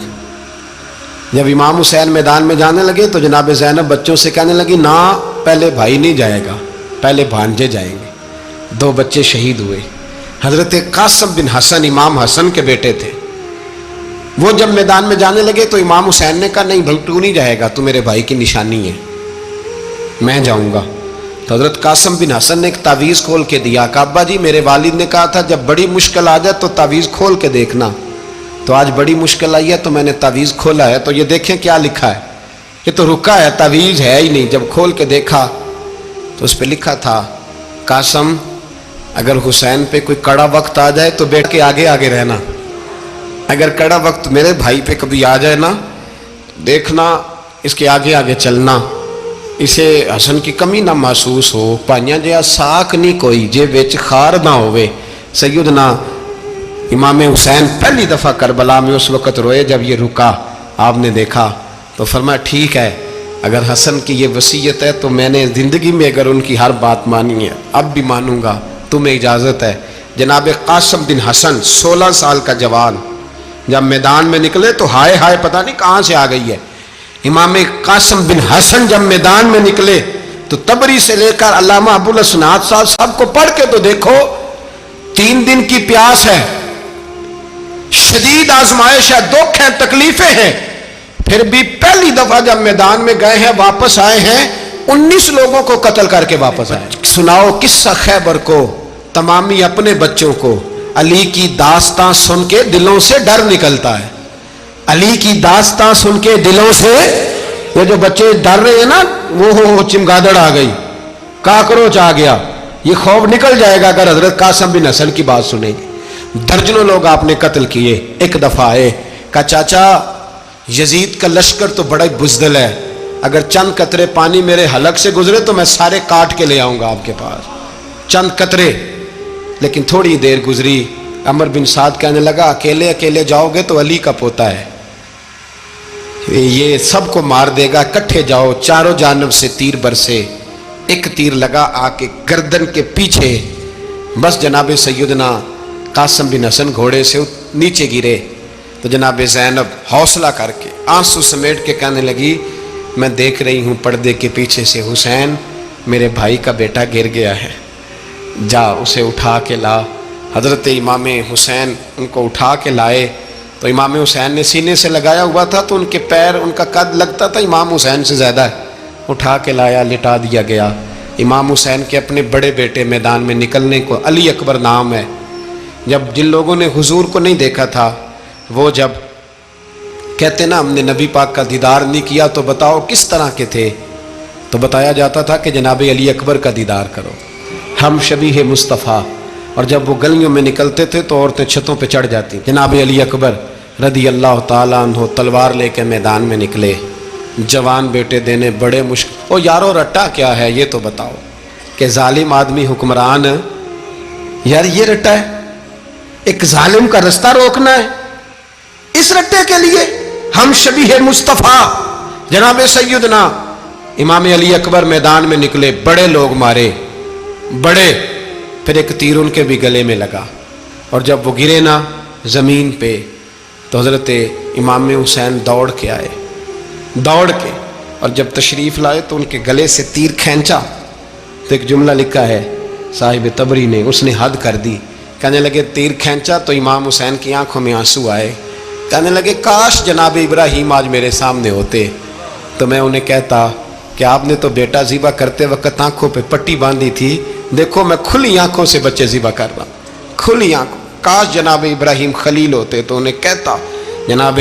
جب امام حسین میدان میں جانے لگے تو جناب زینب بچوں سے کہنے لگی، نہ پہلے بھائی نہیں جائے گا، پہلے بھانجے جائیں گے. 2 بچے شہید ہوئے. حضرت قاسم بن حسن امام حسن کے بیٹے تھے. وہ جب میدان میں جانے لگے تو امام حسین نے کہا، نہیں بھائی تو نہیں جائے گا، تو میرے بھائی کی نشانی ہے، میں جاؤں گا. تو حضرت قاسم بن حسن نے ایک تعویذ کھول کے دیا کہ ابا جی میرے والد نے کہا تھا جب بڑی مشکل آ جائے تو تعویذ کھول کے دیکھنا. تو آج بڑی مشکل آئی ہے تو میں نے تعویذ کھولا ہے، تو یہ دیکھیں کیا لکھا ہے. یہ تو رکا ہے، تعویذ ہے ہی نہیں. جب کھول کے دیکھا تو اس پہ لکھا تھا، قاسم اگر حسین پہ کوئی کڑا وقت آ جائے تو بیٹھ کے آگے آگے رہنا، اگر کڑا وقت میرے بھائی پہ کبھی آ جائے نا، دیکھنا اس کے آگے آگے چلنا، اسے حسن کی کمی نہ محسوس ہو. پائیاں جہاں ساکھ نہیں کوئی جے وچ خار نہ ہوئے. سیدنا امام حسین پہلی دفعہ کربلا میں اس وقت روئے جب یہ رکا. آپ نے دیکھا تو فرمایا ٹھیک ہے، اگر حسن کی یہ وصیت ہے تو میں نے زندگی میں اگر ان کی ہر بات مانی ہے اب بھی مانوں گا، تمہیں اجازت ہے. جناب قاسم بن حسن 16 سال کا جوان جب میدان میں نکلے تو ہائے ہائے پتہ نہیں کہاں سے آ گئی ہے. امام قاسم بن حسن جب میدان میں نکلے تو تبری سے لے کر علامہ ابو الاسناد صاحب سب کو پڑھ کے تو دیکھو، 3 دن کی پیاس ہے، شدید آزمائش ہے، دکھ ہے، تکلیفیں ہیں، پھر بھی پہلی دفعہ جب میدان میں گئے ہیں واپس آئے ہیں 19 لوگوں کو قتل کر کے واپس آئے. سناؤ قصہ خیبر کو، تمامی اپنے بچوں کو. علی کی داستان سن کے دلوں سے ڈر نکلتا ہے. علی کی داستان سن کے دلوں سے، یہ جو بچے ڈر رہے ہیں نا، وہ چمگادڑ آ گئی، کاکروچ آ گیا، یہ خوف نکل جائے گا اگر حضرت قاسم بن حسن کی بات سنیں گے. درجنوں لوگ آپ نے قتل کیے. ایک دفعہ آئے، کہا چاچا یزید کا لشکر تو بڑا بزدل ہے، اگر چند قطرے پانی میرے حلق سے گزرے تو میں سارے کاٹ کے لے آؤں گا آپ کے پاس، چند قطرے. لیکن تھوڑی دیر گزری، عمر بن سعد کہنے لگا اکیلے اکیلے جاؤ گے تو علی کا پوتا ہے، یہ سب کو مار دے گا، کٹھے جاؤ. چاروں جانب سے تیر برسے، ایک تیر لگا آ کے گردن کے پیچھے، بس جناب سیدنا قاسم بن حسن گھوڑے سے نیچے گرے. تو جناب زینب حوصلہ کر کے آنسو سمیٹ کے کہنے لگی، میں دیکھ رہی ہوں پردے کے پیچھے سے حسین میرے بھائی کا بیٹا گر گیا ہے، جا اسے اٹھا کے لا. حضرت امام حسین ان کو اٹھا کے لائے تو امام حسین نے سینے سے لگایا ہوا تھا تو ان کے پیر، ان کا قد لگتا تھا امام حسین سے زیادہ ہے، اٹھا کے لایا، لٹا دیا گیا۔ امام حسین کے اپنے بڑے بیٹے میدان میں نکلنے کو، علی اکبر نام ہے، جب جن لوگوں نے حضور کو نہیں دیکھا تھا وہ جب کہتے نا ہم نے نبی پاک کا دیدار نہیں کیا تو بتاؤ کس طرح کے تھے، تو بتایا جاتا تھا کہ جناب علی اکبر کا دیدار کرو، ہم شبیہ مصطفیٰ۔ اور جب وہ گلیوں میں نکلتے تھے تو عورتیں چھتوں پہ چڑھ جاتی۔ جناب علی اکبر رضی اللہ تعالیٰ عنہ تلوار لے کے میدان میں نکلے، جوان بیٹے دینے بڑے مشکل۔ او یارو رٹا کیا ہے یہ تو بتاؤ، کہ ظالم آدمی حکمران، یار یہ رٹا ہے، ایک ظالم کا رستہ روکنا ہے، اس رٹے کے لیے ہم شبیہ مصطفیٰ جناب سیدنا امام علی اکبر میدان میں نکلے، بڑے لوگ مارے، بڑے، پھر ایک تیر ان کے بھی گلے میں لگا، اور جب وہ گرے نا زمین پہ تو حضرت امام حسین دوڑ کے آئے، دوڑ کے، اور جب تشریف لائے تو ان کے گلے سے تیر کھینچا تو ایک جملہ لکھا ہے صاحب تبری نے، اس نے حد کر دی، کہنے لگے تیر کھینچا تو امام حسین کی آنکھوں میں آنسو آئے، کہنے لگے کاش جناب ابراہیم آج میرے سامنے ہوتے تو میں انہیں کہتا کہ آپ نے تو بیٹا ذبح کرتے وقت آنکھوں پہ پٹی باندھی تھی، دیکھو میں کھلی آنکھوں سے بچے ذبح کر رہا ہوں، کھلی آنکھوں، کاش جناب ابراہیم خلیل ہوتے تو انہیں کہتا۔ جناب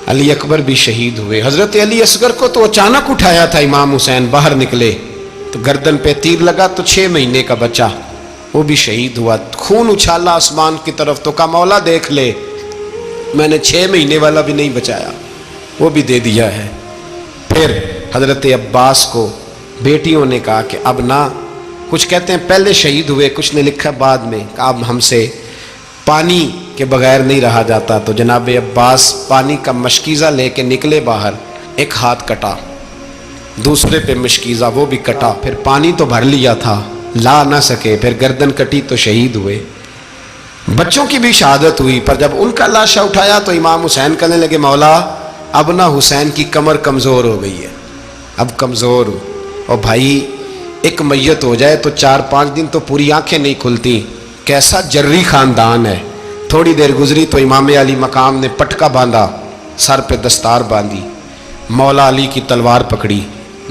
علی اکبر بھی شہید ہوئے۔ حضرت علی اصغر کو تو اچانک اٹھایا تھا امام حسین، باہر نکلے تو گردن پہ تیر لگا تو 6 مہینے کا بچہ وہ بھی شہید ہوا، خون اچھالا آسمان کی طرف تو کہا مولا دیکھ لے، میں نے 6 مہینے والا بھی نہیں بچایا، وہ بھی دے دیا ہے۔ پھر حضرت عباس کو بیٹیوں نے کہا کہ اب نہ، کچھ کہتے ہیں پہلے شہید ہوئے، کچھ نے لکھا بعد میں، کہ اب ہم سے پانی کے بغیر نہیں رہا جاتا، تو جناب عباس پانی کا مشکیزہ لے کے نکلے باہر، ایک ہاتھ کٹا، دوسرے پہ مشکیزہ وہ بھی کٹا، پھر پانی تو بھر لیا تھا لا نہ سکے، پھر گردن کٹی تو شہید ہوئے۔ بچوں کی بھی شہادت ہوئی، پر جب ان کا لاشا اٹھایا تو امام حسین کہنے لگے مولا اب نہ حسین کی کمر کمزور ہو گئی ہے، اب کمزور ہو، اور بھائی ایک میت ہو جائے تو 4-5 دن تو پوری آنکھیں نہیں کھلتی، کیسا جری خاندان ہے۔ تھوڑی دیر گزری تو امام علی مقام نے پٹکا باندھا، سر پہ دستار باندھی، مولا علی کی تلوار پکڑی،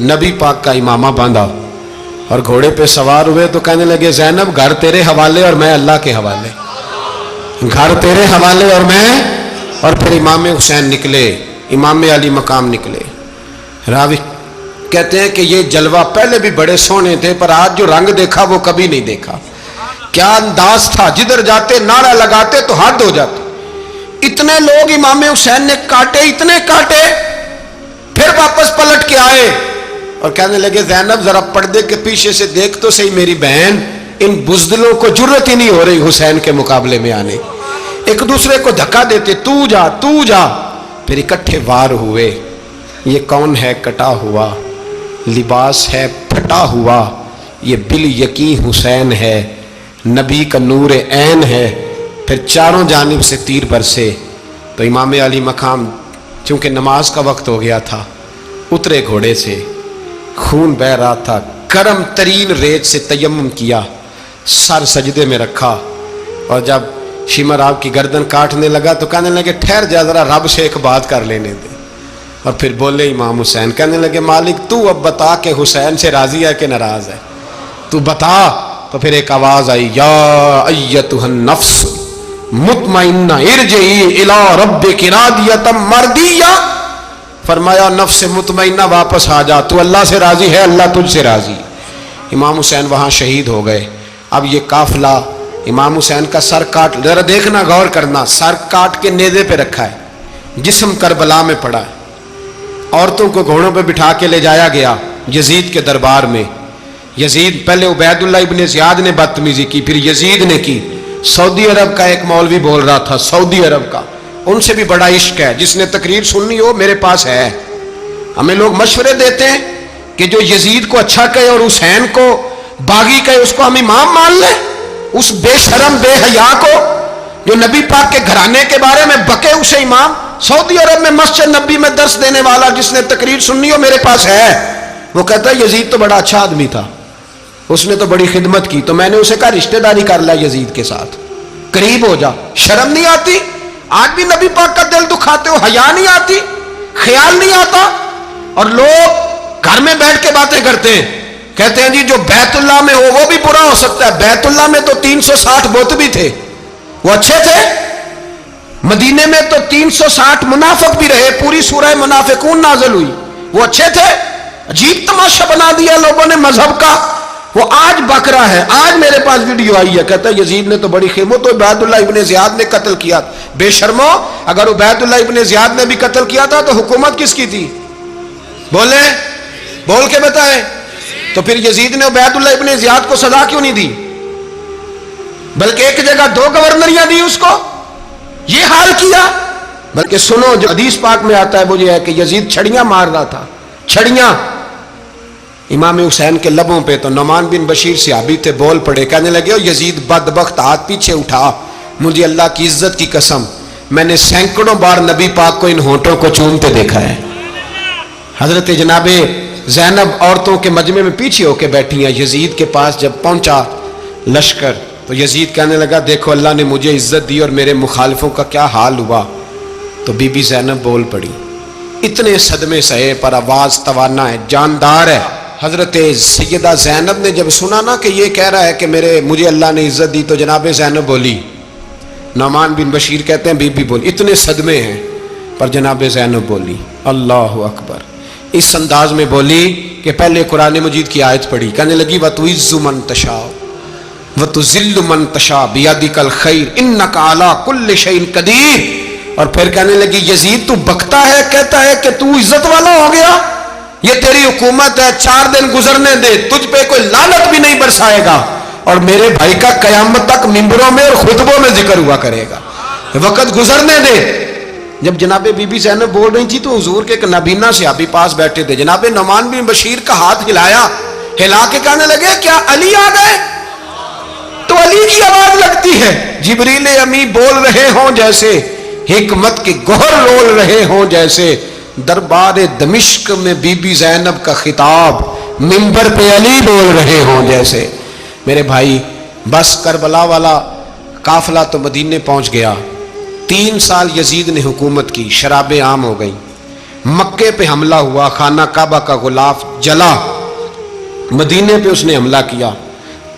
نبی پاک کا امامہ باندھا اور گھوڑے پہ سوار ہوئے تو کہنے لگے زینب گھر تیرے حوالے اور میں اللہ کے حوالے، گھر تیرے حوالے اور میں، اور پھر امام حسین نکلے، امام علی مقام نکلے۔ راوی کہتے ہیں کہ یہ جلوہ پہلے بھی بڑے سونے تھے پر آج جو رنگ دیکھا وہ کبھی نہیں دیکھا، کیا انداز تھا، جدھر جاتے نعرہ لگاتے تو حد ہو جاتے، اتنے لوگ امام حسین نے کاٹے، اتنے کاٹے، پھر واپس پلٹ کے آئے اور کہنے لگے زینب ذرا پردے کے پیچھے سے دیکھ تو صحیح میری بہن، ان بزدلوں کو جرت ہی نہیں ہو رہی حسین کے مقابلے میں آنے، ایک دوسرے کو دھکا دیتے، تو جا تو جا، پھر اکٹھے وار ہوئے۔ یہ کون ہے کٹا ہوا، لباس ہے پھٹا ہوا، یہ بال یقین حسین ہے، نبی کا نور عین ہے۔ پھر چاروں جانب سے تیر برسے تو امام علی مقام چونکہ نماز کا وقت ہو گیا تھا، اترے گھوڑے سے، خون بہ رہا تھا، گرم ترین ریت سے تیمم کیا، سر سجدے میں رکھا، اور جب شمر آپ کی گردن کاٹنے لگا تو کہنے لگے ٹھہر جا ذرا رب سے ایک بات کر لینے دے، اور پھر بولے امام حسین، کہنے لگے مالک تو اب بتا کہ حسین سے راضی ہے کہ ناراض ہے، تو بتا۔ تو پھر ایک آواز آئی، یا ایتھا النفس مطمئنہ ارجعی الی ربک راضیۃ مرضیہ، فرمایا نفس مطمئنہ واپس آ جا، تو اللہ سے راضی ہے، اللہ تجھ سے راضی۔ امام حسین وہاں شہید ہو گئے۔ اب یہ قافلہ امام حسین کا سر کاٹ، ذرا دیکھنا غور کرنا، سر کاٹ کے نیزے پہ رکھا ہے، جسم کربلا میں پڑا ہے، عورتوں کو گھوڑوں پہ بٹھا کے لے جایا گیا یزید کے دربار میں۔ یزید پہلے عبید اللہ ابن زیاد نے بدتمیزی کی، پھر یزید نے کی۔ سعودی عرب کا ایک مولوی بول رہا تھا، سعودی عرب کا، ان سے بھی بڑا عشق ہے، جس نے تقریر سننی ہو میرے پاس ہے۔ ہمیں لوگ مشورے دیتے ہیں کہ جو یزید کو اچھا کہے اور حسین کو باغی کہے اس کو ہم امام مان لیں، اس بے شرم بے حیا کو جو نبی پاک کے گھرانے کے بارے میں بکے اسے امام۔ سعودی عرب میں مسجد نبی میں درس دینے والا جس نے تقریر سننی ہو میرے پاس ہے، وہ کہتا ہے یزید تو بڑا اچھا آدمی تھا، اس نے تو بڑی خدمت کی، تو میں نے اسے کہا رشتہ داری کر لیا یزید کے ساتھ، قریب ہو جا، شرم نہیں آتی؟ آج بھی نبی پاک کا دل دکھاتے ہو، حیا نہیں آتی، خیال نہیں آتا؟ اور لوگ گھر میں بیٹھ کے باتیں کرتے ہیں، کہتے ہیں جی جو بیت اللہ میں ہو وہ بھی برا ہو سکتا ہے۔ بیت اللہ میں تو 360 بت بھی تھے، وہ اچھے تھے۔ مدینے میں تو 360 منافق بھی رہے، پوری سورہ منافقون نازل ہوئی، وہ اچھے تھے۔ عجیب تماشا بنا دیا لوگوں نے مذہب کا۔ وہ آج بک رہا ہے، آج میرے پاس ویڈیو آئی ہے، کہتا ہے یزید نے تو بڑی خیموں، تو عبید اللہ ابن زیاد نے قتل کیا۔ بے شرمو، اگر عبید اللہ ابن زیاد نے بھی قتل کیا تھا تو حکومت کس کی تھی؟ بولیں، بول کے بتائیں۔ تو پھر یزید نے عبید اللہ ابن زیاد کو سزا کیوں نہیں دی، بلکہ ایک جگہ 2 گورنریاں دی اس کو، یہ حال کیا؟ بلکہ سنو، جو حدیث پاک میں آتا ہے وہ یہ ہے کہ یزید چھڑیاں مار رہا تھا، چھڑیاں امام حسین کے لبوں پہ۔ تو نعمان بن بشیر صحابی تھے، بول پڑے، کہنے لگے یزید بدبخت، ہاتھ پیچھے اٹھا، مجھے اللہ کی عزت کی قسم میں نے سینکڑوں بار نبی پاک کو ان ہونٹوں کو چومتے دیکھا ہے۔ حضرت جناب زینب عورتوں کے مجمع میں پیچھے ہو کے بیٹھی ہیں، یزید کے پاس جب پہنچا لشکر تو یزید کہنے لگا دیکھو اللہ نے مجھے عزت دی اور میرے مخالفوں کا کیا حال ہوا۔ تو بی بی زینب بول پڑی، اتنے صدمے سہے پر آواز توانا ہے، جاندار ہے۔ حضرت سیدہ زینب نے جب سنا نا کہ یہ کہہ رہا ہے کہ مجھے اللہ نے عزت دی، تو جناب زینب بولی، نعمان بن بشیر کہتے ہیں بی بی بولی، اتنے صدمے ہیں پر جناب زینب بولی اللہ اکبر، اس انداز میں بولی کہ پہلے قرآن مجید کی آیت پڑھی، کہنے لگی وَتُعِزُّ مَن تَشَاءُ وَتُذِلُّ مَن تَشَاءُ بِيَدِكَ الْخَيْرُ إِنَّكَ عَلَىٰ كُلِّ شَيْءٍ قَدِيرٌ۔ اور پھر کہنے لگی یزید تو بکتا ہے، کہتا ہے کہ تو عزت والا ہو گیا، یہ تیری حکومت ہے، 4 دن گزرنے دے، تجھ پہ کوئی لعنت بھی نہیں برسائے گا، اور میرے بھائی کا قیامت تک ممبروں میں اور خطبوں میں ذکر ہوا کرے گا، وقت گزرنے دے۔ جب جناب بی بی زینب بول رہی تھی تو حضور کے ایک نابینا صحابی پاس بیٹھے تھے، جناب نعمان بن بشیر کا ہاتھ ہلایا، ہلا کے کہنے لگے کیا علی آ گئے؟ تو علی کی آواز لگتی ہے، جبریل امی بول رہے ہوں جیسے، حکمت کے گوہر رول رہے ہوں جیسے، دربار دمشق میں بی بی زینب کا خطاب، منبر پہ علی بول رہے ہوں جیسے۔ میرے بھائی بس کربلا والا قافلہ تو مدینے پہنچ گیا، 3 سال یزید نے حکومت کی، شرابیں عام ہو گئیں، مکے پہ حملہ ہوا، خانہ کعبہ کا غلاف جلا، مدینے پہ اس نے حملہ کیا،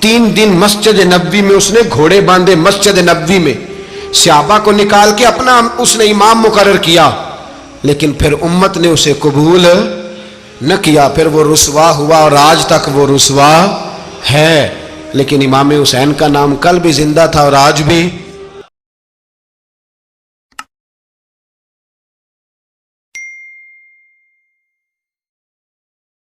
3 دن مسجد نبوی میں اس نے گھوڑے باندھے، مسجد نبوی میں صحابہ کو نکال کے اپنا اس نے امام مقرر کیا، لیکن پھر امت نے اسے قبول نہ کیا، پھر وہ رسوا ہوا اور آج تک وہ رسوا ہے۔ لیکن امام حسین کا نام کل بھی زندہ تھا اور آج بھی